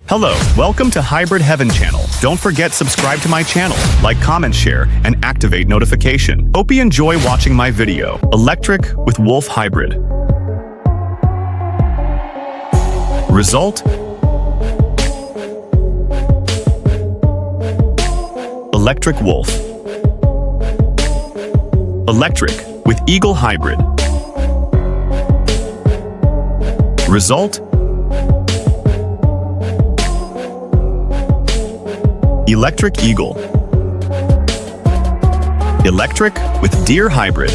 Hello, welcome to Hybrid Heaven channel. Don't forget subscribe to my channel, like, comment, share, and activate notification. Hope you enjoy watching my video. Electric with Wolf Hybrid. Result: Electric Wolf. Electric with Eagle Hybrid. Result: Electric Eagle. Electric with Deer Hybrid.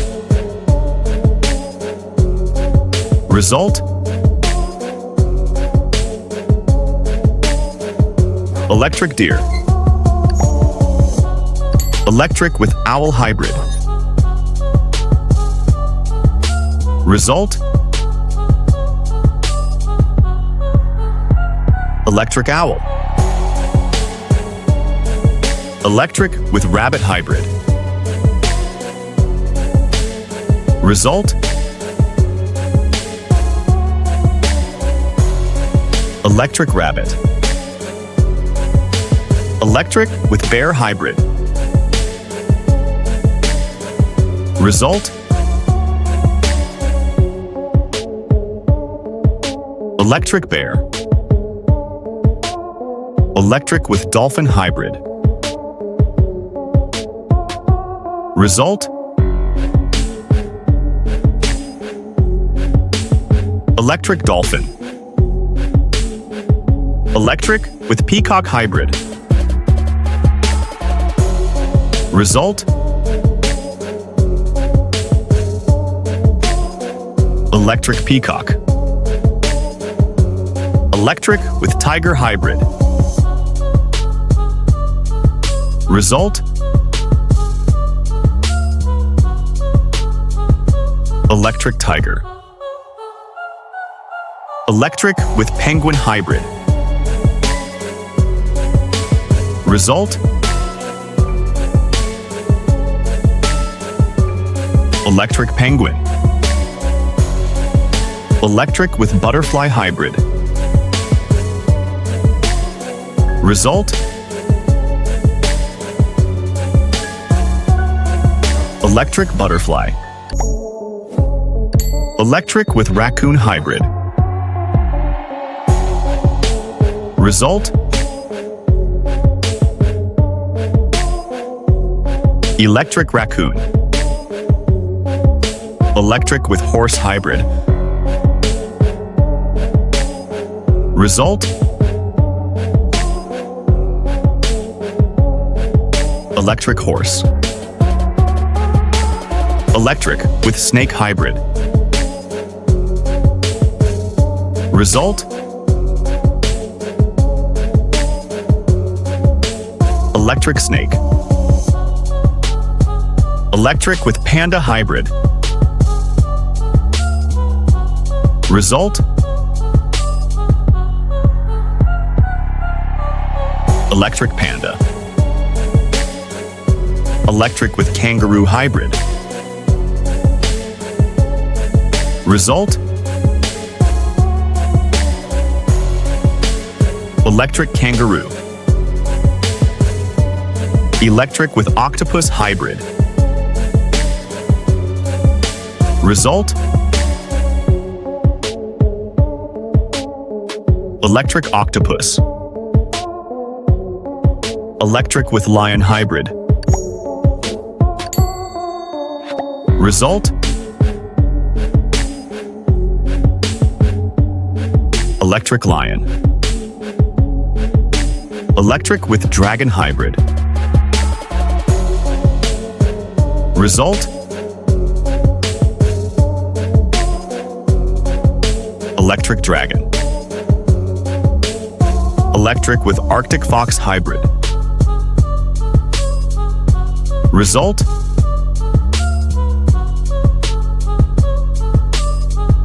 Result: Electric Deer. Electric with Owl Hybrid. Result: Electric Owl. Electric with Rabbit Hybrid. Result: Electric Rabbit. Electric with Bear Hybrid. Result: Electric Bear. Electric with Dolphin Hybrid. Result: Electric Dolphin. Electric with Peacock Hybrid. Result: Electric Peacock. Electric with Tiger Hybrid. Result: Electric Tiger. Electric with Penguin Hybrid. Result: Electric Penguin. Electric with Butterfly Hybrid. Result: Electric Butterfly. Electric with Raccoon Hybrid. Result: Electric Raccoon. Electric with Horse Hybrid. Result: Electric Horse. Electric with Snake Hybrid. Result: Electric Snake. Electric with Panda Hybrid. Result: Electric Panda. Electric with Kangaroo Hybrid. Result: Electric Kangaroo. Electric with Octopus Hybrid. Result: Electric Octopus. Electric with Lion Hybrid. Result: Electric Lion. Electric with Dragon Hybrid. Result: Electric Dragon. Electric with Arctic Fox Hybrid. Result: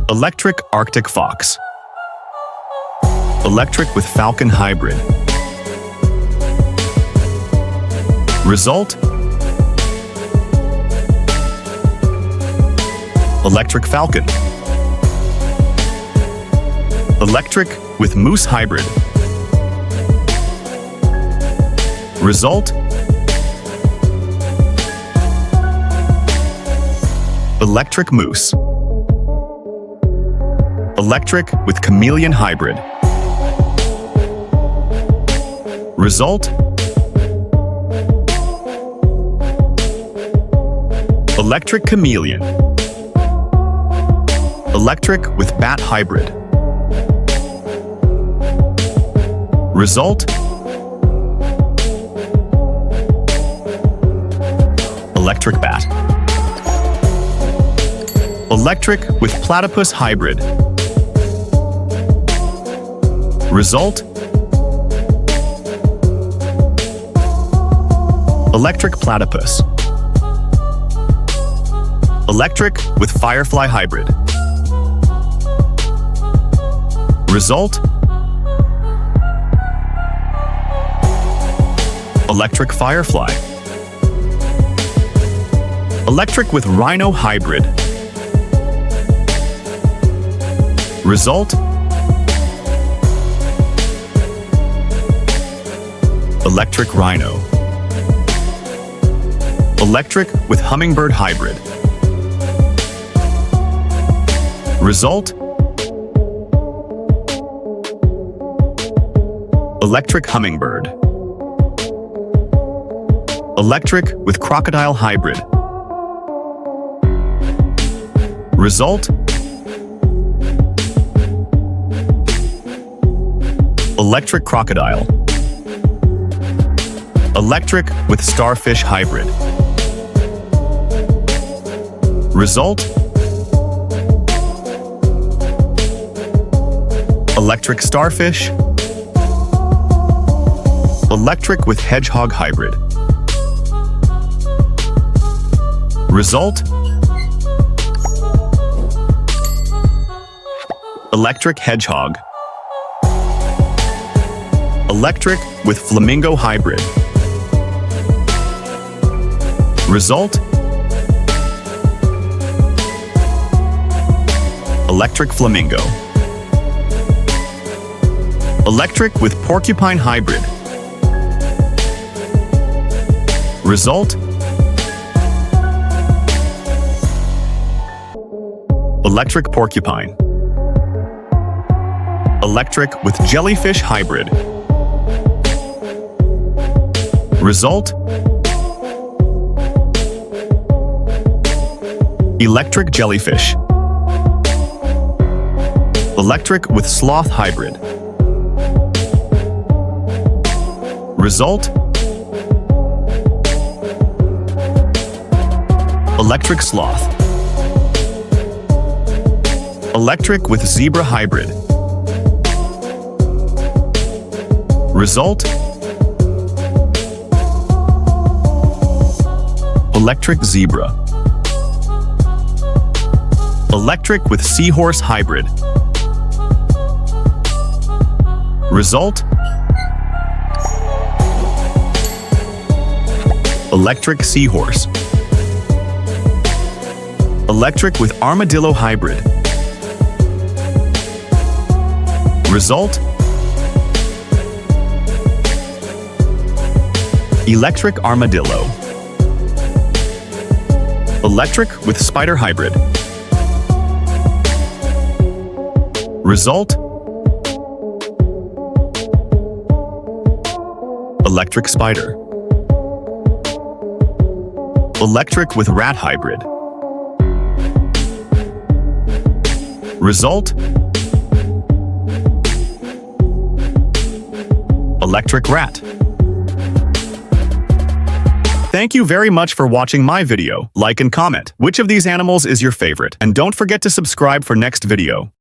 Electric Arctic Fox. Electric with Falcon Hybrid. Result: Electric Falcon. Electric with Moose Hybrid. Result: electric moose. Electric with chameleon hybrid. Result: electric chameleon. Electric with bat hybrid. Result: electric bat. Electric with platypus hybrid. Result: electric platypus. Electric with firefly hybrid. Result: electric firefly. Electric with rhino hybrid. Result: electric rhino. Electric with hummingbird hybrid. Result: electric hummingbird. Electric with crocodile hybrid. Result: electric crocodile. Electric with starfish hybrid. Result: electric starfish. Electric with hedgehog hybrid. Result: electric hedgehog. Electric with flamingo hybrid. Result: electric flamingo. Electric with porcupine hybrid. Result: electric porcupine. Electric with jellyfish hybrid. Result: electric jellyfish. Electric with sloth hybrid. Result: electric sloth. Electric with zebra hybrid. Result: electric zebra. Electric with seahorse hybrid. Result: electric seahorse. Electric with armadillo hybrid. Result: electric armadillo. Electric with spider hybrid. Result: electric spider. Electric with rat hybrid. Result: electric rat. Thank you very much for watching my video. Like and comment which of these animals is your favorite. And don't forget to subscribe for next video.